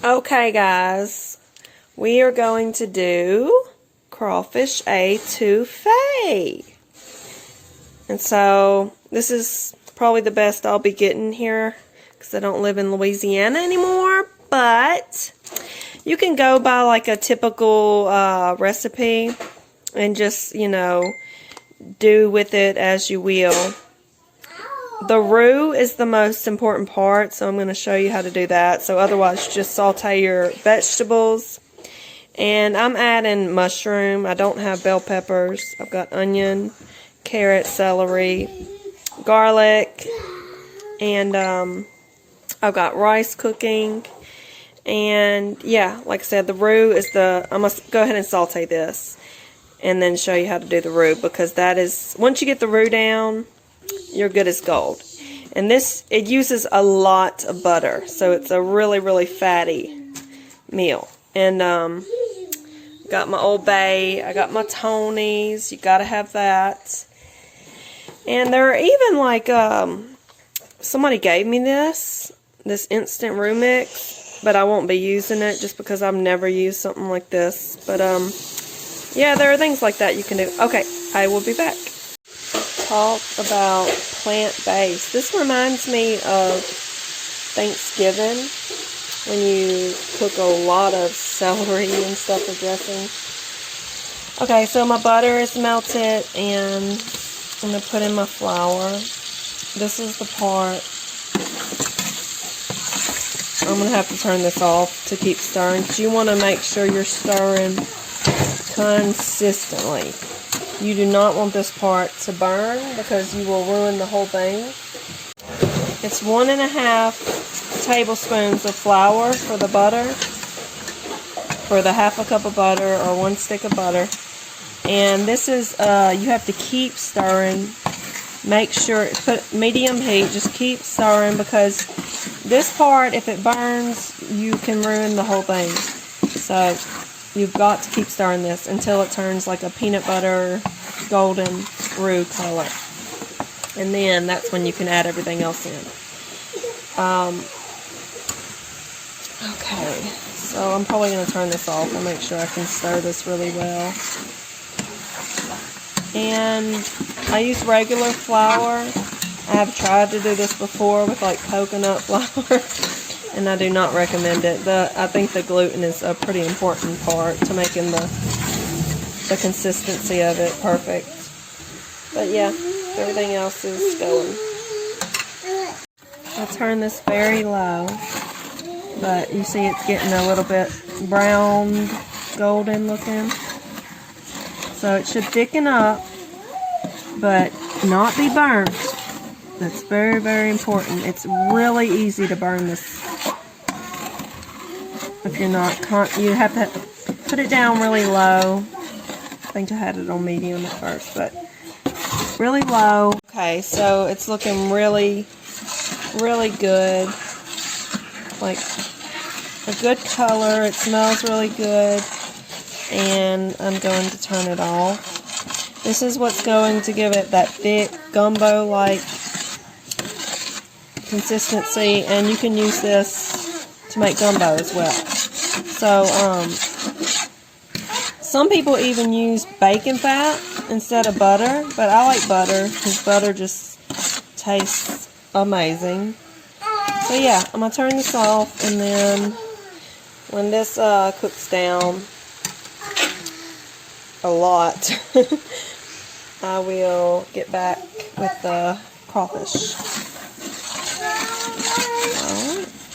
Okay guys, we are going to do crawfish etouffee. And so this is probably the best I'll be getting here because I don't live in Louisiana anymore, but you can go by like a typical recipe and just, you know, do with it as you will. The roux is the most important part, so I'm going to show you how to do that. So otherwise, just saute your vegetables. And I'm adding mushroom. I don't have bell peppers. I've got onion, carrot, celery, garlic, and I've got rice cooking. And yeah, like I said, the roux is I must go ahead and saute this and then show you how to do the roux, because that is, once you get the roux down, you're good as gold. And this, it uses a lot of butter, so it's a really, really fatty meal. And got my Old Bay, I got my Tony's, you gotta have that. And there are even like, somebody gave me this instant roux mix, but I won't be using it just because I've never used something like this. But yeah, there are things like that you can do. Okay, I will be back. Talk about plant-based. This reminds me of Thanksgiving when you cook a lot of celery and stuff for dressing. Okay, so my butter is melted and I'm going to put in my flour. This is the part. I'm going to have to turn this off to keep stirring, because you want to make sure you're stirring consistently. You do not want this part to burn because you will ruin the whole thing. It's 1.5 tablespoons of flour for the butter, for the half a cup of butter or 1 stick of butter. And this is, you have to keep stirring. Make sure, put medium heat, just keep stirring, because this part, if it burns, you can ruin the whole thing. So you've got to keep stirring this until it turns like a peanut butter golden roux color. And then that's when you can add everything else in. Okay, so I'm probably going to turn this off and make sure I can stir this really well. And I use regular flour. I have tried to do this before with like coconut flour, and I do not recommend it. I think the gluten is a pretty important part to making the consistency of it perfect. But yeah, everything else is going. I'll turn this very low, but you see it's getting a little bit browned, golden looking. So it should thicken up, but not be burnt. That's very, very important. It's really easy to burn this. If you're not, you have to put it down really low. I think I had it on medium at first, but really low. Okay, so it's looking really, really good. Like a good color. It smells really good. And I'm going to turn it off. This is what's going to give it that thick gumbo-like consistency, and you can use this to make gumbo as well. So some people even use bacon fat instead of butter, but I like butter because butter just tastes amazing. So yeah, I'm gonna turn this off, and then when this cooks down a lot, I will get back with the crawfish.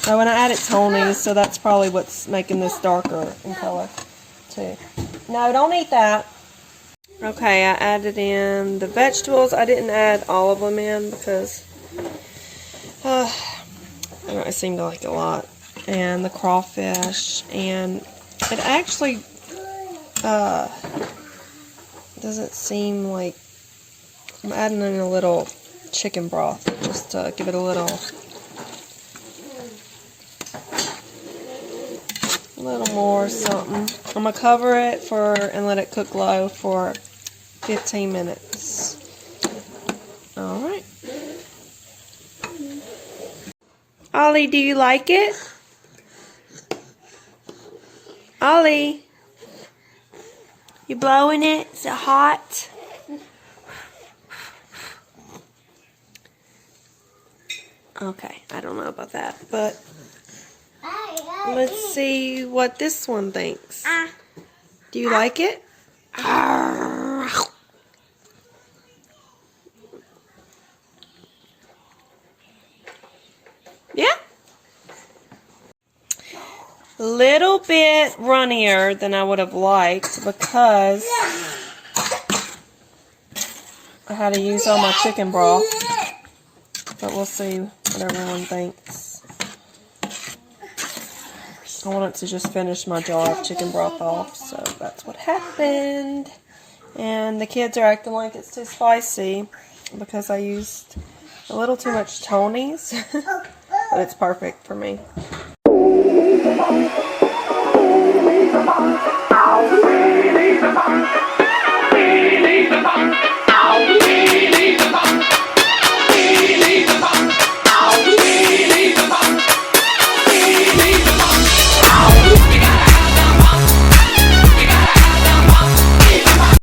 Oh, and I added Tony's, so that's probably what's making this darker in color too. No, don't eat that. Okay, I added in the vegetables. I didn't add all of them in because I don't know, I seem to like it a lot. And the crawfish, and it actually doesn't seem like I'm adding in a little chicken broth just to give it a little more something. I'm gonna cover it and let it cook low for 15 minutes. Alright. Ollie, do you like it? Ollie, you blowing it? Is it hot? Okay, I don't know about that, but let's see what this one thinks. Do you like it? Yeah? Little bit runnier than I would have liked because I had to use all my chicken broth. But we'll see what everyone thinks. I wanted to just finish my jar of chicken broth off, so that's what happened. And the kids are acting like it's too spicy because I used a little too much Tony's, but it's perfect for me.